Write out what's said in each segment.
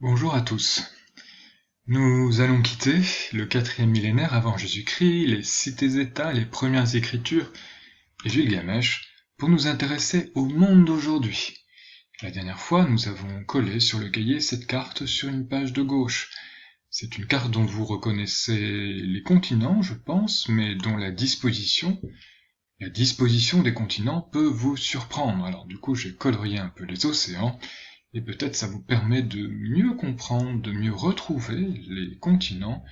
Bonjour à tous. Nous allons quitter le 4e millénaire avant Jésus-Christ, les cités-États, les premières écritures et Gilgamesh pour nous intéresser au monde d'aujourd'hui. La dernière fois, nous avons collé sur le cahier cette carte sur une page de gauche. C'est une carte dont vous reconnaissez les continents, je pense, mais dont la disposition des continents peut vous surprendre. Alors du coup, j'ai colorié un peu les océans, et peut-être ça vous permet de mieux comprendre, de mieux retrouver les continents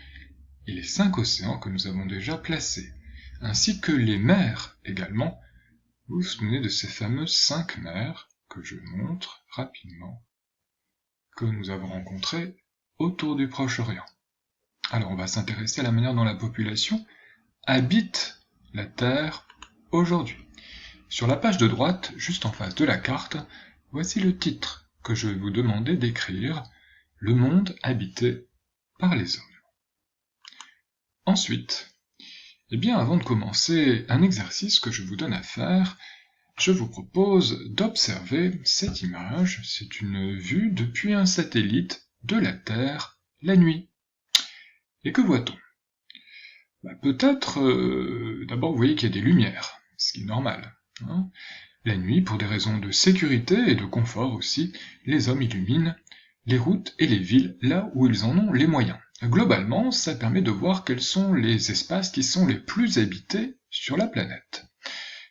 et les 5 océans que nous avons déjà placés, ainsi que les mers également. Vous vous souvenez de ces fameuses 5 mers que je montre rapidement, que nous avons rencontrées autour du Proche-Orient. Alors on va s'intéresser à la manière dont la population habite la Terre aujourd'hui. Sur la page de droite, juste en face de la carte, voici le titre que je vais vous demander d'écrire, le monde habité par les hommes. Ensuite, avant de commencer un exercice que je vous donne à faire, je vous propose d'observer cette image. C'est une vue depuis un satellite de la Terre la nuit. Et que voit-on? Peut-être, d'abord vous voyez qu'il y a des lumières, ce qui est normal. La nuit, pour des raisons de sécurité et de confort aussi, les hommes illuminent les routes et les villes là où ils en ont les moyens. Globalement, ça permet de voir quels sont les espaces qui sont les plus habités sur la planète.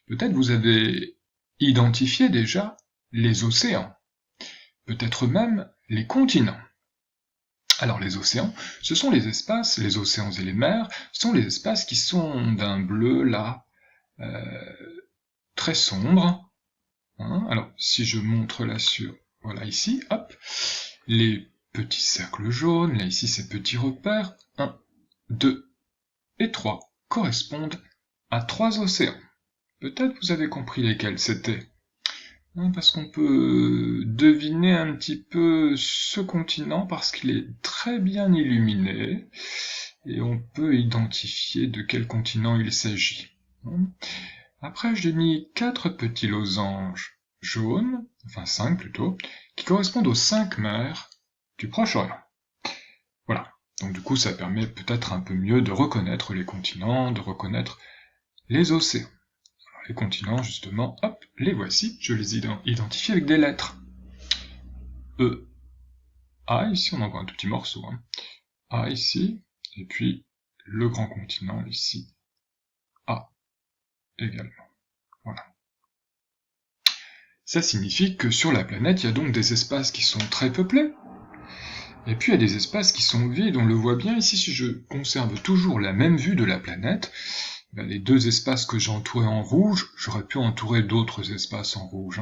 Peut-être vous avez identifié déjà les océans, peut-être même les continents. Alors les océans, ce sont les espaces, les océans et les mers, sont les espaces qui sont d'un bleu là, très sombre. Alors, si je montre là sur, voilà ici, hop, les petits cercles jaunes, là ici ces petits repères, 1, 2 et 3, correspondent à 3 océans. Peut-être vous avez compris lesquels c'était. Parce qu'on peut deviner un petit peu ce continent parce qu'il est très bien illuminé, et on peut identifier de quel continent il s'agit. Après, j'ai mis 4 petits losanges jaunes, enfin 5 plutôt, qui correspondent aux 5 mers du Proche-Orient. Voilà. Donc du coup, ça permet peut-être un peu mieux de reconnaître les continents, de reconnaître les océans. Alors, les continents, justement, hop, les voici, je les identifie avec des lettres. E, A, ici on en voit un tout petit morceau, A ici, et puis le grand continent ici, A également. Voilà. Ça signifie que sur la planète, il y a donc des espaces qui sont très peuplés, et puis il y a des espaces qui sont vides, on le voit bien ici, si je conserve toujours la même vue de la planète, les 2 espaces que j'ai entourés en rouge, j'aurais pu entourer d'autres espaces en rouge,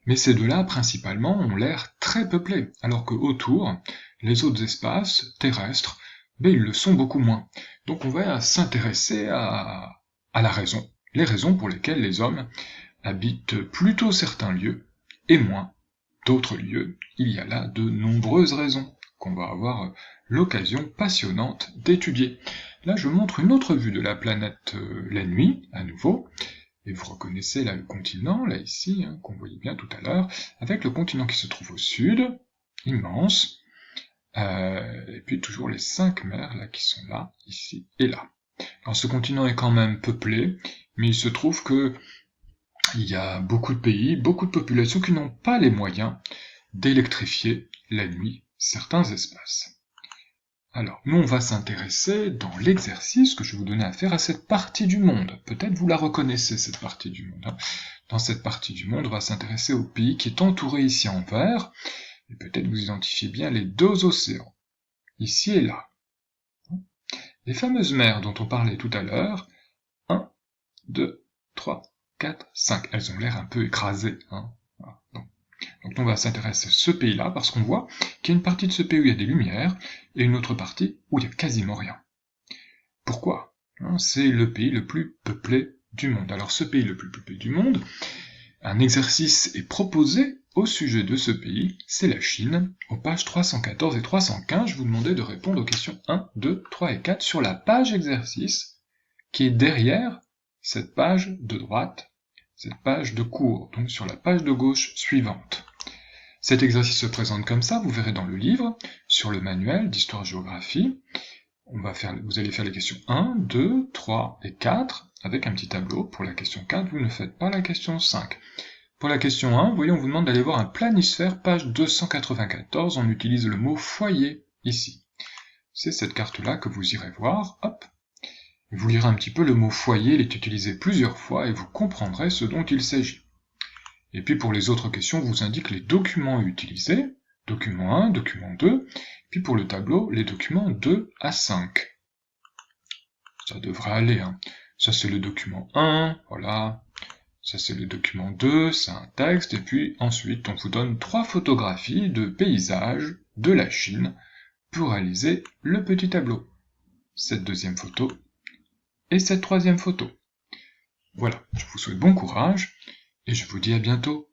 mais ces 2-là, principalement, ont l'air très peuplés, alors que autour, les autres espaces terrestres, ils le sont beaucoup moins. Donc on va s'intéresser à la raison, les raisons pour lesquelles les hommes habitent plutôt certains lieux et moins d'autres lieux. Il y a là de nombreuses raisons qu'on va avoir l'occasion passionnante d'étudier. Là, je montre une autre vue de la planète la nuit, à nouveau, et vous reconnaissez là le continent, là ici, qu'on voyait bien tout à l'heure, avec le continent qui se trouve au sud, immense, et puis toujours les 5 mers là qui sont là, ici et là. Alors ce continent est quand même peuplé, mais il se trouve que il y a beaucoup de pays, beaucoup de populations qui n'ont pas les moyens d'électrifier la nuit certains espaces. Alors, nous on va s'intéresser dans l'exercice que je vais vous donner à faire à cette partie du monde. Peut-être vous la reconnaissez, cette partie du monde. Dans cette partie du monde, on va s'intéresser au pays qui est entouré ici en vert, et peut-être vous identifiez bien les 2 océans, ici et là. Les fameuses mers dont on parlait tout à l'heure, 1, 2, 3, 4, 5. Elles ont l'air un peu écrasées. Voilà. Donc on va s'intéresser à ce pays-là, parce qu'on voit qu'il y a une partie de ce pays où il y a des lumières, et une autre partie où il n'y a quasiment rien. Pourquoi? C'est le pays le plus peuplé du monde. Alors ce pays le plus peuplé du monde, un exercice est proposé au sujet de ce pays, c'est la Chine. Aux pages 314 et 315, je vous demandais de répondre aux questions 1, 2, 3 et 4 sur la page exercice, qui est derrière cette page de droite, cette page de cours, donc sur la page de gauche suivante. Cet exercice se présente comme ça, vous verrez dans le livre, sur le manuel d'histoire-géographie. Vous allez faire les questions 1, 2, 3 et 4, avec un petit tableau. Pour la question 4, vous ne faites pas la question 5. Pour la question 1, vous voyez, on vous demande d'aller voir un planisphère, page 294, on utilise le mot foyer, ici. C'est cette carte-là que vous irez voir, hop. Vous lirez un petit peu le mot foyer, il est utilisé plusieurs fois, et vous comprendrez ce dont il s'agit. Et puis pour les autres questions, on vous indique les documents utilisés, document 1, document 2, puis pour le tableau, les documents 2 à 5. Ça devrait aller, hein. Ça c'est le document 1, voilà. Ça c'est le document 2, c'est un texte, et puis ensuite on vous donne 3 photographies de paysages de la Chine pour réaliser le petit tableau. Cette deuxième photo et cette troisième photo. Voilà, je vous souhaite bon courage, et je vous dis à bientôt.